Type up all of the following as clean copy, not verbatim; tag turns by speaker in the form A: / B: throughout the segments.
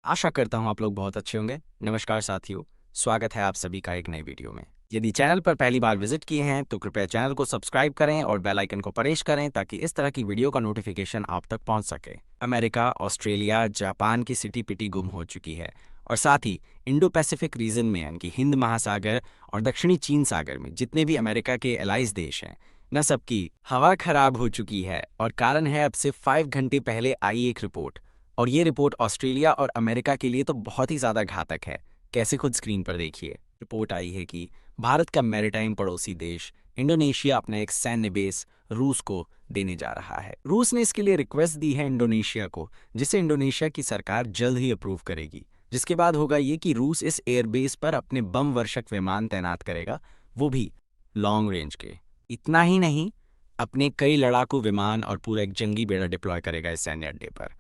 A: आशा करता हूँ आप लोग बहुत अच्छे होंगे। नमस्कार साथियों, स्वागत है आप सभी का एक नई वीडियो में। यदि चैनल पर पहली बार विजिट किए हैं तो कृपया चैनल को सब्सक्राइब करें और बेल आइकन को प्रेस करें ताकि इस तरह की वीडियो का नोटिफिकेशन आप तक पहुंच सके। अमेरिका, ऑस्ट्रेलिया, जापान की सिटी पिटी गुम हो चुकी है और साथ ही इंडो पैसिफिक रीजन में यानी कि हिंद महासागर और दक्षिणी चीन सागर में जितने भी अमेरिका के एलाइज देश हैं न सबकी हवा खराब हो चुकी है। और कारण है अब से 5 घंटे पहले आई एक रिपोर्ट, और ये रिपोर्ट ऑस्ट्रेलिया और अमेरिका के लिए तो बहुत ही ज़्यादा घातक है। कैसे, खुद स्क्रीन पर देखिए। रिपोर्ट आई है कि भारत का मैरीटाइम पड़ोसी देश इंडोनेशिया अपना एक सैन्य बेस रूस को देने जा रहा है। रूस ने इसके लिए रिक्वेस्ट दी है इंडोनेशिया को, जिसे इंडोनेशिया की सरकार जल्द ही अप्रूव करेगी। जिसके बाद होगा ये कि रूस इस एयरबेस पर अपने बम वर्षक विमान तैनात करेगा, वो भी लॉन्ग रेंज के। इतना ही नहीं, अपने कई लड़ाकू विमान और पूरा एक जंगी बेड़ा डिप्लॉय करेगा इस सैन्य अड्डे पर।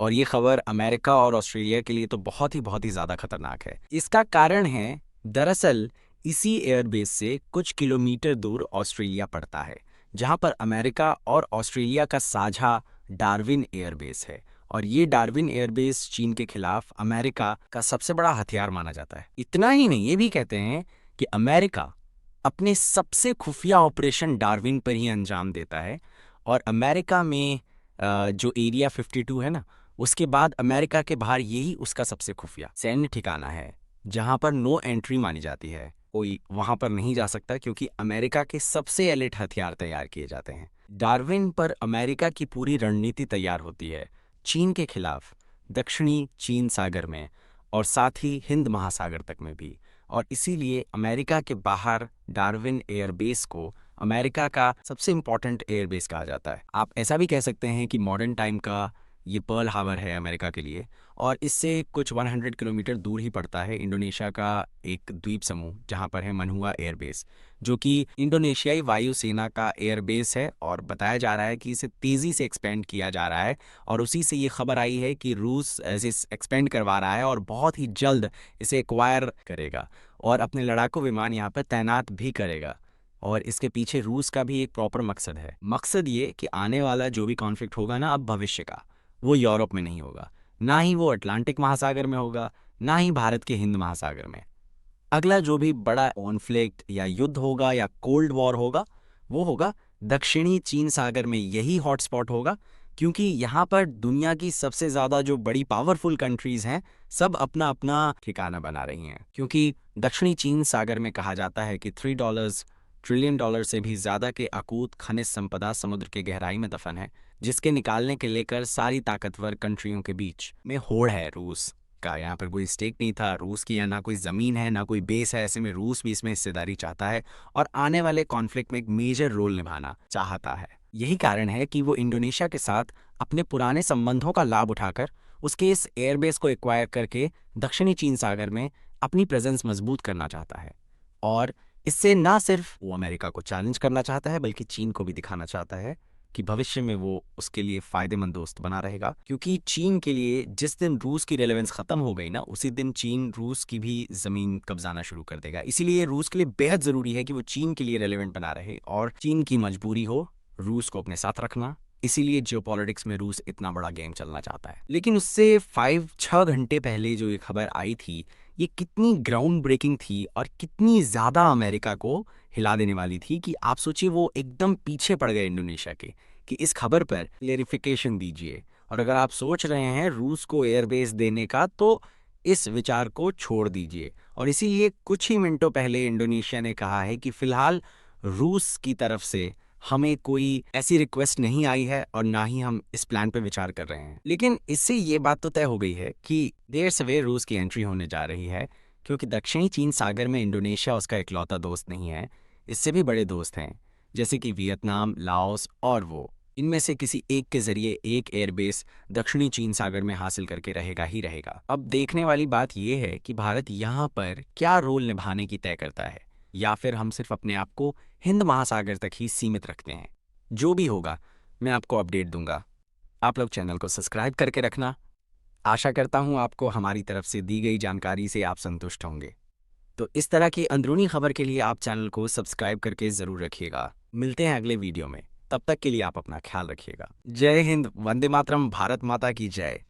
A: और ये खबर अमेरिका और ऑस्ट्रेलिया के लिए तो बहुत ही ज़्यादा खतरनाक है। इसका कारण है, दरअसल इसी एयरबेस से कुछ किलोमीटर दूर ऑस्ट्रेलिया पड़ता है, जहां पर अमेरिका और ऑस्ट्रेलिया का साझा डार्विन एयरबेस है। और ये डार्विन एयरबेस चीन के खिलाफ अमेरिका का सबसे बड़ा हथियार माना जाता है। इतना ही नहीं, ये भी कहते हैं कि अमेरिका अपने सबसे खुफिया ऑपरेशन डार्विन पर ही अंजाम देता है। और अमेरिका में जो एरिया 52 है ना, उसके बाद अमेरिका के बाहर यही उसका सबसे खुफिया सैन्य ठिकाना है, जहां पर नो एंट्री मानी जाती है। कोई वहां पर नहीं जा सकता क्योंकि अमेरिका के सबसे एलिट हथियार तैयार किए जाते हैं। डार्विन पर अमेरिका की पूरी रणनीति तैयार होती है चीन के खिलाफ, दक्षिणी चीन सागर में और साथ ही हिंद महासागर तक में भी। और इसीलिए अमेरिका के बाहर डार्विन एयरबेस को अमेरिका का सबसे इंपॉर्टेंट एयरबेस कहा जाता है। आप ऐसा भी कह सकते हैं कि मॉडर्न टाइम का ये पर्ल हार्बर है अमेरिका के लिए। और इससे कुछ 100 किलोमीटर दूर ही पड़ता है इंडोनेशिया का एक द्वीप समूह, जहां पर है मनहुआ एयरबेस, जो कि इंडोनेशियाई वायुसेना का एयरबेस है। और बताया जा रहा है कि इसे तेज़ी से एक्सपेंड किया जा रहा है। और उसी से ये खबर आई है कि रूस इसे एक्सपेंड करवा रहा है और बहुत ही जल्द इसे एक्वायर करेगा और अपने लड़ाकू विमान यहाँ पर तैनात भी करेगा। और इसके पीछे रूस का भी एक प्रॉपर मकसद है। मकसद ये कि आने वाला जो भी कॉन्फ्लिक्ट होगा ना अब भविष्य का, वो यूरोप में नहीं होगा, ना ही वो अटलांटिक महासागर में होगा, ना ही भारत के हिंद महासागर में। अगला जो भी बड़ा कॉन्फ्लिक्ट या युद्ध होगा या कोल्ड वॉर होगा, वो होगा दक्षिणी चीन सागर में। यही हॉटस्पॉट होगा क्योंकि यहाँ पर दुनिया की सबसे ज़्यादा जो बड़ी पावरफुल कंट्रीज़ हैं, सब अपना अपना ठिकाना बना रही हैं। क्योंकि दक्षिणी चीन सागर में कहा जाता है कि $3 ट्रिलियन से भी ज़्यादा के अकूत खनिज संपदा समुद्र के गहराई में दफन है, जिसके निकालने के लेकर सारी ताकतवर कंट्रियों के बीच में होड़ है रूस का। यहाँ पर कोई स्टेक नहीं था रूस की, या ना कोई ज़मीन है ना कोई बेस है। ऐसे में रूस भी इसमें हिस्सेदारी चाहता है और आने वाले कॉन्फ्लिक्ट में एक मेजर रोल निभाना चाहता है। यही कारण है कि वो इंडोनेशिया के साथ अपने पुराने संबंधों का लाभ उठाकर उसके इस एयरबेस को एक्वायर करके दक्षिणी चीन सागर में अपनी प्रेजेंस मजबूत करना चाहता है। और इससे ना सिर्फ वो अमेरिका को चैलेंज करना चाहता है, बल्कि चीन को भी दिखाना चाहता है कि भविष्य में वो उसके लिए फायदेमंद दोस्त बना रहेगा। क्योंकि चीन के लिए जिस दिन रूस की रेलेवेंस खत्म हो गई ना, उसी दिन चीन रूस की भी जमीन कब्जाना शुरू कर देगा। इसीलिए रूस के लिए बेहद जरूरी है कि वो चीन के लिए रेलेवेंट बना रहे और चीन की मजबूरी हो रूस को अपने साथ रखना। इसीलिए जियोपॉलिटिक्स में रूस इतना बड़ा गेम चलना चाहता है। लेकिन उससे 5-6 घंटे पहले जो ये खबर आई थी, ये कितनी ग्राउंड ब्रेकिंग थी और कितनी ज़्यादा अमेरिका को हिला देने वाली थी कि आप सोचिए वो एकदम पीछे पड़ गए इंडोनेशिया के कि इस खबर पर क्लेरिफिकेशन दीजिए। और अगर आप सोच रहे हैं रूस को एयरबेस देने का, तो इस विचार को छोड़ दीजिए। और इसीलिए कुछ ही मिनटों पहले इंडोनेशिया ने कहा है कि फिलहाल रूस की तरफ से हमें कोई ऐसी रिक्वेस्ट नहीं आई है और ना ही हम इस प्लान पे विचार कर रहे हैं। लेकिन इससे ये बात तो तय हो गई है कि देर सवेर रूस की एंट्री होने जा रही है, क्योंकि दक्षिणी चीन सागर में इंडोनेशिया उसका इकलौता दोस्त नहीं है। इससे भी बड़े दोस्त हैं, जैसे कि वियतनाम, लाओस और वो। इनमें से किसी एक के जरिए एक एयरबेस दक्षिणी चीन सागर में हासिल करके रहेगा ही रहेगा। अब देखने वाली बात यह है कि भारत यहाँ पर क्या रोल निभाने की तय करता है, या फिर हम सिर्फ अपने आप को हिंद महासागर तक ही सीमित रखते हैं। जो भी होगा मैं आपको अपडेट दूंगा। आप लोग चैनल को सब्सक्राइब करके रखना। आशा करता हूं आपको हमारी तरफ से दी गई जानकारी से आप संतुष्ट होंगे। तो इस तरह की अंदरूनी खबर के लिए आप चैनल को सब्सक्राइब करके ज़रूर रखिएगा। मिलते हैं अगले वीडियो में, तब तक के लिए आप अपना ख्याल रखिएगा। जय हिंद, वंदे मातरम, भारत माता की जय।